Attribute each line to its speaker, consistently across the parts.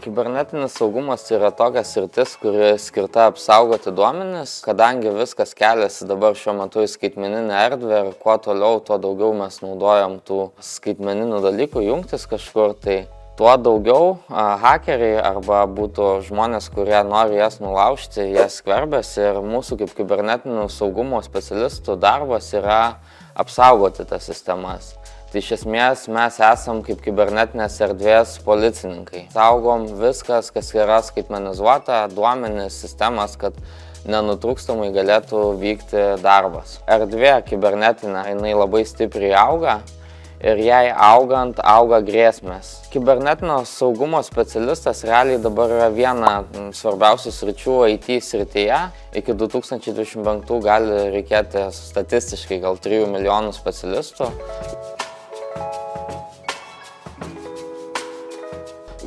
Speaker 1: Kibernetinis saugumas yra tokia sritis, kuri skirta apsaugoti duomenis, kadangi viskas keliasi dabar šiuo metu į skaitmeninę erdvę ir kuo toliau, tuo daugiau mes naudojam tų skaitmeninių dalykų, jungtis kažkur, tai tuo daugiau hakeriai arba būtų žmonės, kurie nori jas nulaužti, jas skverbiasi ir mūsų kaip kibernetinių saugumo specialistų darbas yra apsaugoti tas sistemas. Tai iš esmės mes esam kaip kibernetinės erdvės policininkai. Saugom viskas, kas yra skaitmenizuota, duomenis, sistemas, kad nenutrūkstamai galėtų vykti darbas. Erdvė kibernetinė, jinai labai stipriai auga ir jai augant auga grėsmės. Kibernetinio saugumo specialistas realiai dabar yra viena svarbiausių sričių IT srityje. Iki 2025 gali reikėti statistiškai gal 3 milijonų specialistų.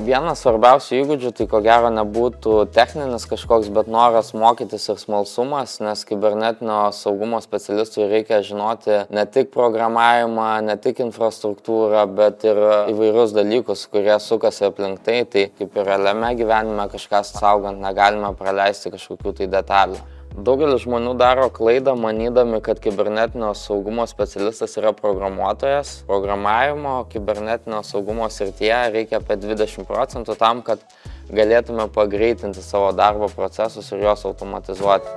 Speaker 1: Vienas svarbiausių įgūdžių tai ko gero nebūtų techninis kažkoks, bet noras mokytis ir smalsumas, nes kibernetinio saugumo specialistui reikia žinoti ne tik programavimą, ne tik infrastruktūrą, bet ir įvairius dalykus, kurie sukasi aplink tai. Tai kaip ir realiame gyvenime kažką saugant negalime praleisti kažkokių tai detalių. Daugelis žmonių daro klaidą, manydami, kad kibernetinio saugumo specialistas yra programuotojas. Programavimo kibernetinio saugumo srityje reikia apie 20% tam, kad galėtume pagreitinti savo darbo procesus ir juos automatizuoti.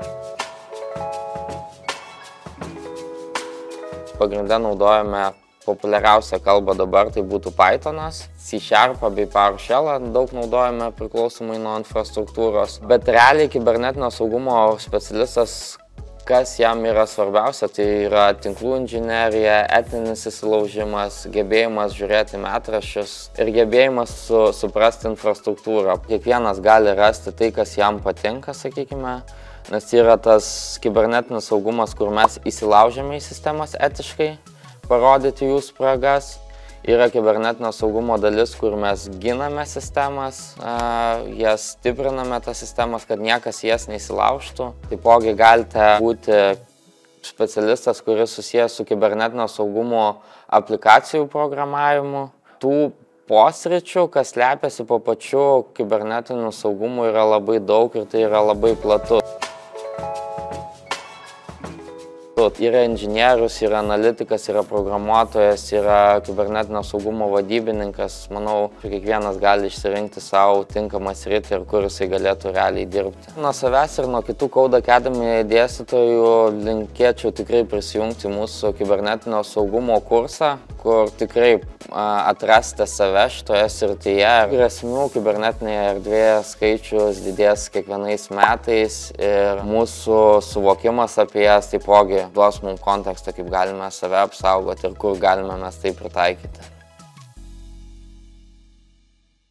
Speaker 1: Pagrinde naudojame populiariausią kalbą dabar, tai būtų Pythonas, C# bei PowerShell daug naudojame priklausomai nuo infrastruktūros. Bet realiai kibernetinio saugumo specialistas, kas jam yra svarbiausia, tai yra tinklų inžinerija, etinis įsilaužimas, gebėjimas žiūrėti metraščius ir gebėjimas suprasti infrastruktūrą. Kiekvienas gali rasti tai, kas jam patinka, sakykime, nes yra tas kibernetinis saugumas, kur mes įsilaužiame į sistemas etiškai, parodyti jų spragas. Yra kibernetinio saugumo dalis, kur mes giname sistemas, jas stipriname tas sistemas, kad niekas jas neįsilaužtų. Taipogi galite būti specialistas, kuris susijęs su kibernetinio saugumo aplikacijų programavimu. Tų posričių, kas slepiasi po pačiu kibernetiniu saugumu, yra labai daug ir tai yra labai platu. Yra inžinierius, yra analitikas, yra programuotojas, yra kibernetinio saugumo vadybininkas. Manau, kiekvienas gali išsirinkti savo tinkamą sritį ir kur jisai galėtų realiai dirbti. Nuo savęs ir nuo kitų Code Academy dėstytojų linkėčiau tikrai prisijungti mūsų kibernetinio saugumo kursą, kur tikrai atrasite save šitoje srityje. Grėsmių kibernetinėje erdvėje skaičius didės kiekvienais metais ir mūsų suvokimas apie jas taipogi duos mums kontekstą, kaip galime save apsaugoti ir kur galime mes tai pritaikyti.